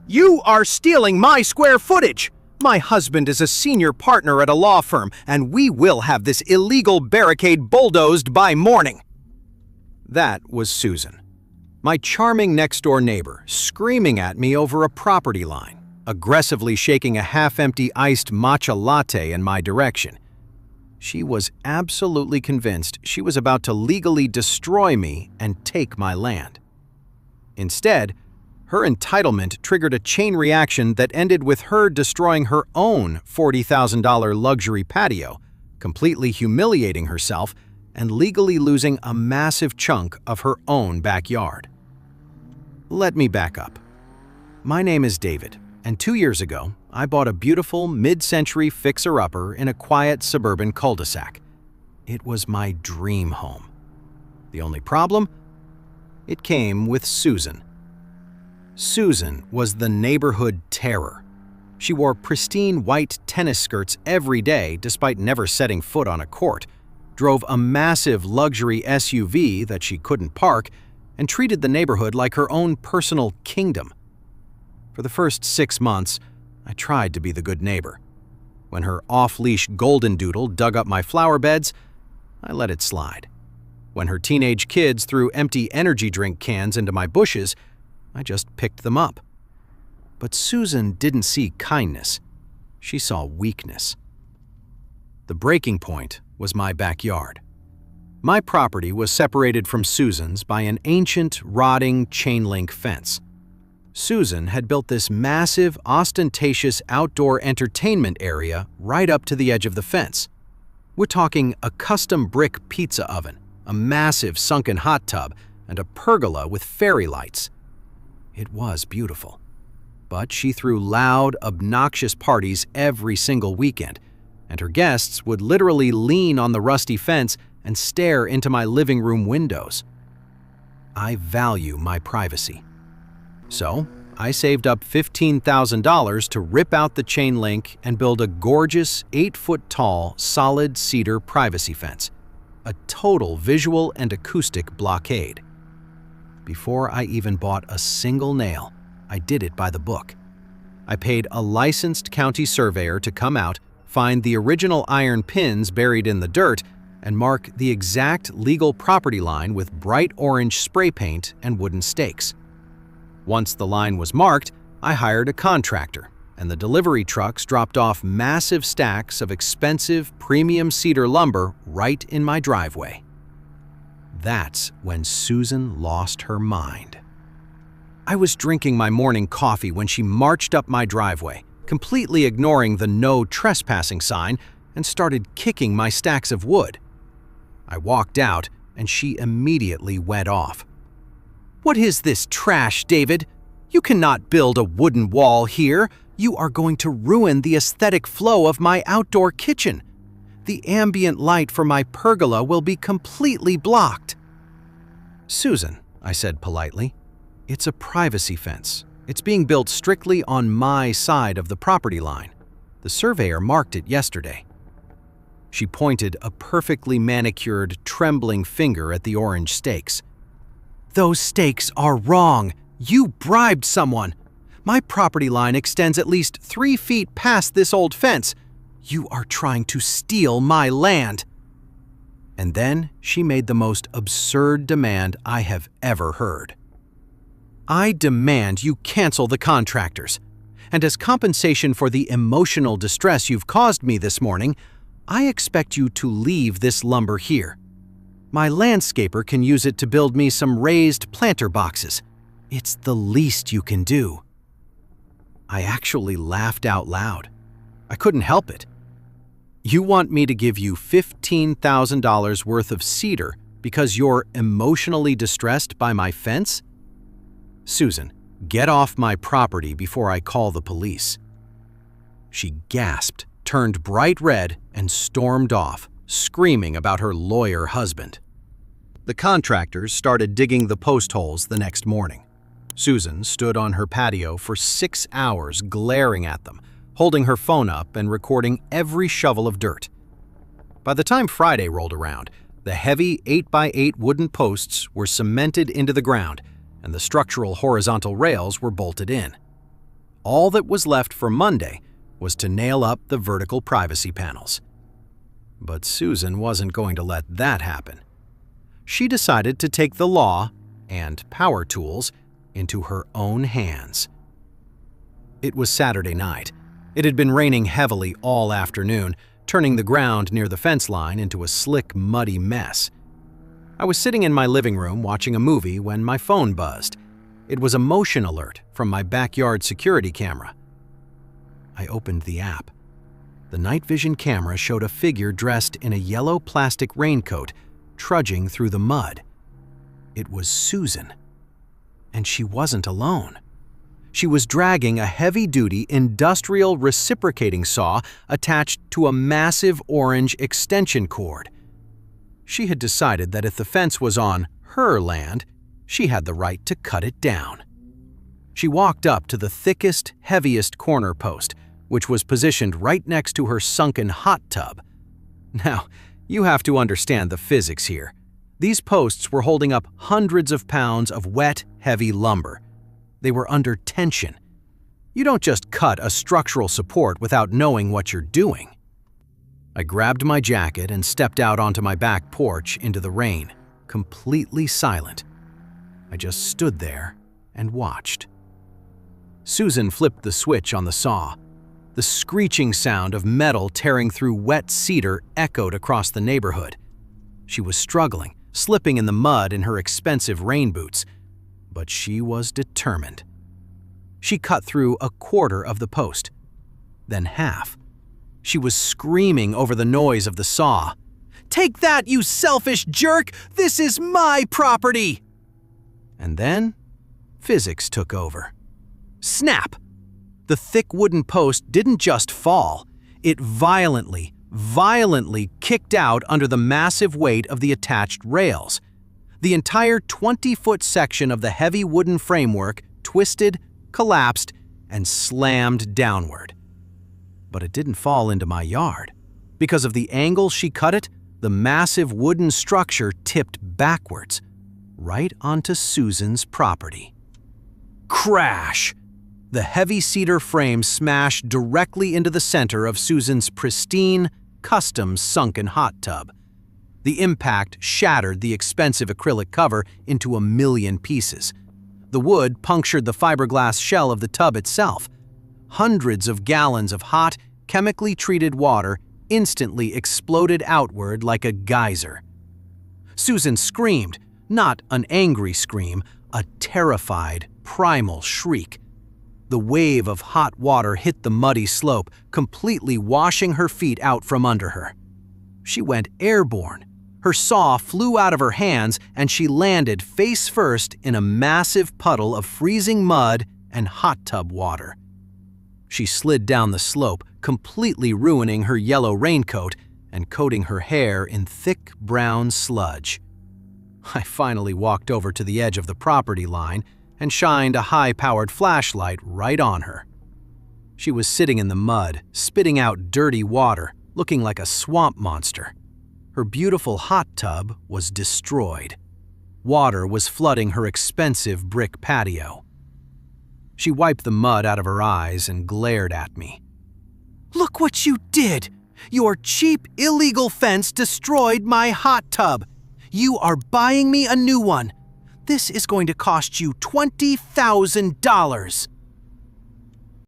You are stealing my square footage! My husband is a senior partner at a law firm, and we will have this illegal barricade bulldozed by morning. That was Susan, my charming next-door neighbor, screaming at me over a property line, aggressively shaking a half-empty iced matcha latte in my direction. She was absolutely convinced she was about to legally destroy me and take my land. Instead, her entitlement triggered a chain reaction that ended with her destroying her own $40,000 luxury patio, completely humiliating herself and legally losing a massive chunk of her own backyard. Let me back up. My name is David, and 2 years ago, I bought a beautiful mid-century fixer-upper in a quiet suburban cul-de-sac. It was my dream home. The only problem? It came with Susan. Susan was the neighborhood terror. She wore pristine white tennis skirts every day despite never setting foot on a court, drove a massive luxury SUV that she couldn't park, and treated the neighborhood like her own personal kingdom. For the first 6 months, I tried to be the good neighbor. When her off-leash golden doodle dug up my flower beds, I let it slide. When her teenage kids threw empty energy drink cans into my bushes, I just picked them up. But Susan didn't see kindness. She saw weakness. The breaking point was my backyard. My property was separated from Susan's by an ancient, rotting chain-link fence. Susan had built this massive, ostentatious outdoor entertainment area right up to the edge of the fence. We're talking a custom brick pizza oven, a massive sunken hot tub, and a pergola with fairy lights. It was beautiful. But she threw loud, obnoxious parties every single weekend, and her guests would literally lean on the rusty fence and stare into my living room windows. I value my privacy. So, I saved up $15,000 to rip out the chain link and build a gorgeous 8-foot-tall solid cedar privacy fence, a total visual and acoustic blockade. Before I even bought a single nail, I did it by the book. I paid a licensed county surveyor to come out, find the original iron pins buried in the dirt, and mark the exact legal property line with bright orange spray paint and wooden stakes. Once the line was marked, I hired a contractor, and the delivery trucks dropped off massive stacks of expensive premium cedar lumber right in my driveway. That's when Susan lost her mind. I was drinking my morning coffee when she marched up my driveway, completely ignoring the no trespassing sign, and started kicking my stacks of wood. I walked out, and she immediately went off. "What is this trash, David? You cannot build a wooden wall here. You are going to ruin the aesthetic flow of my outdoor kitchen. The ambient light for my pergola will be completely blocked." "Susan," I said politely, "it's a privacy fence. It's being built strictly on my side of the property line. The surveyor marked it yesterday." She pointed a perfectly manicured, trembling finger at the orange stakes. "Those stakes are wrong. You bribed someone. My property line extends at least 3 feet past this old fence. You are trying to steal my land." And then she made the most absurd demand I have ever heard. "I demand you cancel the contractors. And as compensation for the emotional distress you've caused me this morning, I expect you to leave this lumber here. My landscaper can use it to build me some raised planter boxes. It's the least you can do." I actually laughed out loud. I couldn't help it. "You want me to give you $15,000 worth of cedar because you're emotionally distressed by my fence? Susan, get off my property before I call the police." She gasped, turned bright red, and stormed off, screaming about her lawyer husband. The contractors started digging the post holes the next morning. Susan stood on her patio for 6 hours glaring at them, holding her phone up and recording every shovel of dirt. By the time Friday rolled around, the heavy 8x8 wooden posts were cemented into the ground, and the structural horizontal rails were bolted in. All that was left for Monday was to nail up the vertical privacy panels. But Susan wasn't going to let that happen. She decided to take the law and power tools into her own hands. It was Saturday night. It had been raining heavily all afternoon, turning the ground near the fence line into a slick, muddy mess. I was sitting in my living room watching a movie when my phone buzzed. It was a motion alert from my backyard security camera. I opened the app. The night vision camera showed a figure dressed in a yellow plastic raincoat, trudging through the mud. It was Susan. And she wasn't alone. She was dragging a heavy-duty industrial reciprocating saw attached to a massive orange extension cord. She had decided that if the fence was on her land, she had the right to cut it down. She walked up to the thickest, heaviest corner post, which was positioned right next to her sunken hot tub. Now, you have to understand the physics here. These posts were holding up hundreds of pounds of wet, heavy lumber. They were under tension. You don't just cut a structural support without knowing what you're doing. I grabbed my jacket and stepped out onto my back porch into the rain, completely silent. I just stood there and watched. Susan flipped the switch on the saw. The screeching sound of metal tearing through wet cedar echoed across the neighborhood. She was struggling, slipping in the mud in her expensive rain boots, but she was determined. She cut through a quarter of the post, then half. She was screaming over the noise of the saw. "Take that, you selfish jerk! This is my property!" And then, physics took over. Snap! The thick wooden post didn't just fall. It violently kicked out under the massive weight of the attached rails. The entire 20-foot section of the heavy wooden framework twisted, collapsed, and slammed downward. But it didn't fall into my yard. Because of the angle she cut it, the massive wooden structure tipped backwards, right onto Susan's property. Crash! The heavy cedar frame smashed directly into the center of Susan's pristine, custom sunken hot tub. The impact shattered the expensive acrylic cover into a million pieces. The wood punctured the fiberglass shell of the tub itself. Hundreds of gallons of hot, chemically treated water instantly exploded outward like a geyser. Susan screamed, not an angry scream, a terrified, primal shriek. The wave of hot water hit the muddy slope, completely washing her feet out from under her. She went airborne. Her saw flew out of her hands and she landed face first in a massive puddle of freezing mud and hot tub water. She slid down the slope, completely ruining her yellow raincoat and coating her hair in thick brown sludge. I finally walked over to the edge of the property line and shined a high-powered flashlight right on her. She was sitting in the mud, spitting out dirty water, looking like a swamp monster. Her beautiful hot tub was destroyed. Water was flooding her expensive brick patio. She wiped the mud out of her eyes and glared at me. "Look what you did! Your cheap, illegal fence destroyed my hot tub. You are buying me a new one. This is going to cost you $20,000.